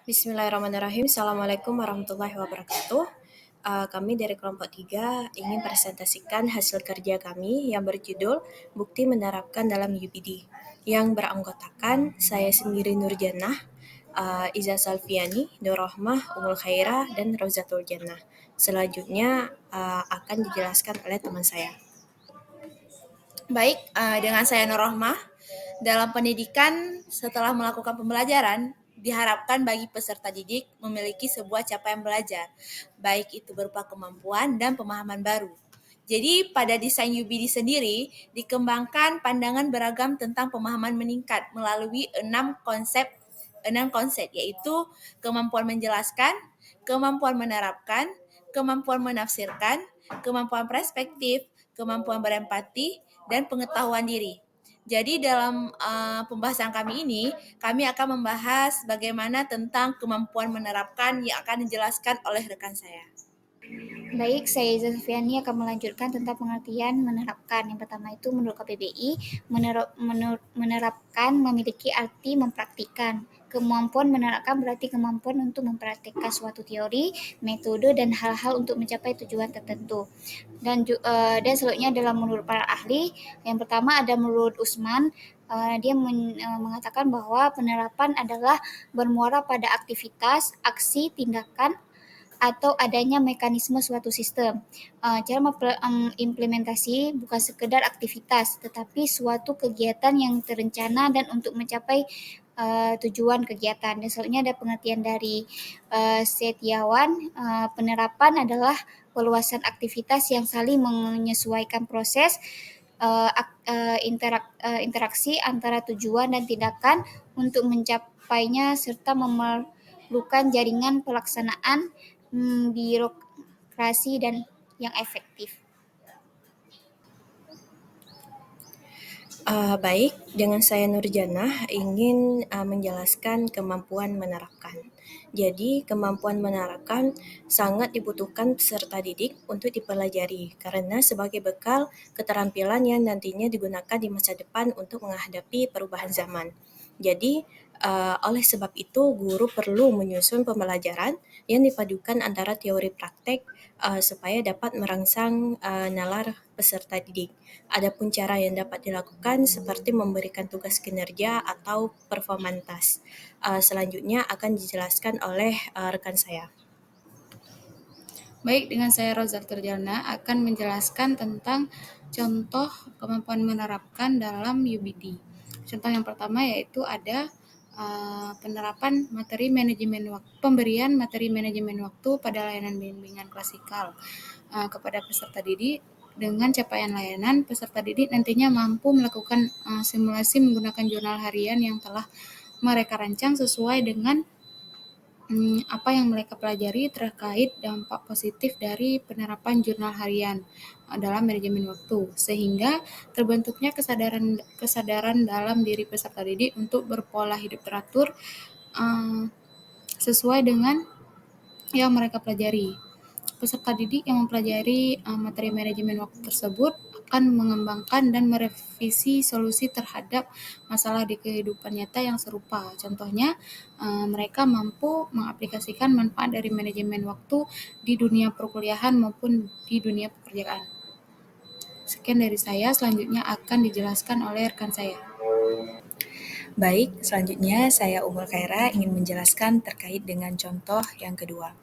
Bismillahirrahmanirrahim. Assalamualaikum warahmatullahi wabarakatuh. Kami dari kelompok 3 ingin presentasikan hasil kerja kami yang berjudul Bukti Menerapkan dalam UPD yang beranggotakan saya sendiri Nurjannah, Iza Salviani, Nur Rahmah, Umul Khairah, dan Rozatul Jannah. Selanjutnya akan dijelaskan oleh teman saya. Baik, dengan saya Nur Rahmah. Dalam pendidikan, setelah melakukan pembelajaran, diharapkan bagi peserta didik memiliki sebuah capaian belajar, baik itu berupa kemampuan dan pemahaman baru. Jadi pada desain UBD sendiri dikembangkan pandangan beragam tentang pemahaman meningkat melalui enam konsep yaitu kemampuan menjelaskan, kemampuan menerapkan, kemampuan menafsirkan, kemampuan perspektif, kemampuan berempati, dan pengetahuan diri. Jadi dalam pembahasan kami ini, kami akan membahas bagaimana tentang kemampuan menerapkan yang akan dijelaskan oleh rekan saya. Baik, saya Zulfiani akan melanjutkan tentang pengertian menerapkan. Yang pertama itu menurut KBBI, menerapkan memiliki arti mempraktikkan. Kemampuan menerapkan berarti kemampuan untuk mempraktikkan suatu teori, metode, dan hal-hal untuk mencapai tujuan tertentu. Dan selanjutnya dalam menurut para ahli, yang pertama ada menurut Usman, dia mengatakan bahwa penerapan adalah bermuara pada aktivitas, aksi, tindakan, atau adanya mekanisme suatu sistem. Cara implementasi bukan sekedar aktivitas, tetapi suatu kegiatan yang terencana dan untuk mencapai tujuan kegiatan. Dan selanjutnya ada pengertian dari Setiawan, penerapan adalah perluasan aktivitas yang saling menyesuaikan proses interaksi antara tujuan dan tindakan untuk mencapainya serta memerlukan jaringan pelaksanaan birokrasi dan yang efektif. Baik, dengan saya Nurjannah ingin menjelaskan kemampuan menerapkan. Jadi, kemampuan menerapkan sangat dibutuhkan peserta didik untuk dipelajari karena sebagai bekal keterampilan yang nantinya digunakan di masa depan untuk menghadapi perubahan zaman. Jadi, oleh sebab itu guru perlu menyusun pembelajaran yang dipadukan antara teori praktek supaya dapat merangsang nalar peserta didik. Adapun cara yang dapat dilakukan seperti memberikan tugas kinerja atau performantas. Selanjutnya akan dijelaskan oleh rekan saya. Baik, dengan saya Rozatul Jannah akan menjelaskan tentang contoh kemampuan menerapkan dalam UBD. Contoh yang pertama yaitu ada penerapan materi manajemen waktu, pemberian materi manajemen waktu pada layanan bimbingan klasikal kepada peserta didik. Dengan capaian layanan, peserta didik nantinya mampu melakukan simulasi menggunakan jurnal harian yang telah mereka rancang sesuai dengan apa yang mereka pelajari terkait dampak positif dari penerapan jurnal harian dalam manajemen waktu, sehingga terbentuknya kesadaran dalam diri peserta didik untuk berpola hidup teratur sesuai dengan yang mereka pelajari. Peserta didik yang mempelajari materi manajemen waktu tersebut akan mengembangkan dan merevisi solusi terhadap masalah di kehidupan nyata yang serupa. Contohnya, mereka mampu mengaplikasikan manfaat dari manajemen waktu di dunia perkuliahan maupun di dunia pekerjaan. Sekian dari saya, selanjutnya akan dijelaskan oleh rekan saya. Baik, selanjutnya saya Umul Khairah ingin menjelaskan terkait dengan contoh yang kedua.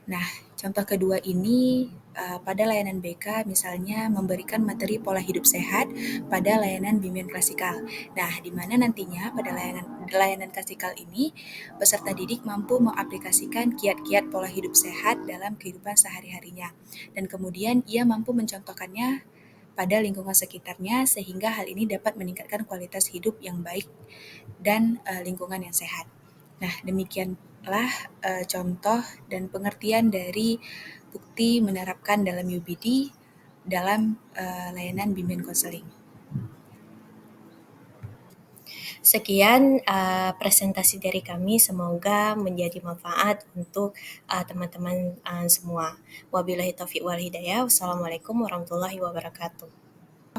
Nah, contoh kedua ini pada layanan BK misalnya memberikan materi pola hidup sehat pada layanan bimbingan klasikal. Nah, di mana nantinya pada layanan klasikal ini peserta didik mampu mengaplikasikan kiat-kiat pola hidup sehat dalam kehidupan sehari-harinya. Dan kemudian ia mampu mencontohkannya pada lingkungan sekitarnya sehingga hal ini dapat meningkatkan kualitas hidup yang baik dan lingkungan yang sehat. Nah, demikianlah contoh dan pengertian dari bukti menerapkan dalam UBD dalam layanan bimbingan konseling. Sekian presentasi dari kami, semoga menjadi manfaat untuk teman-teman semua. Wabillahi taufiq wal hidayah. Wassalamualaikum warahmatullahi wabarakatuh.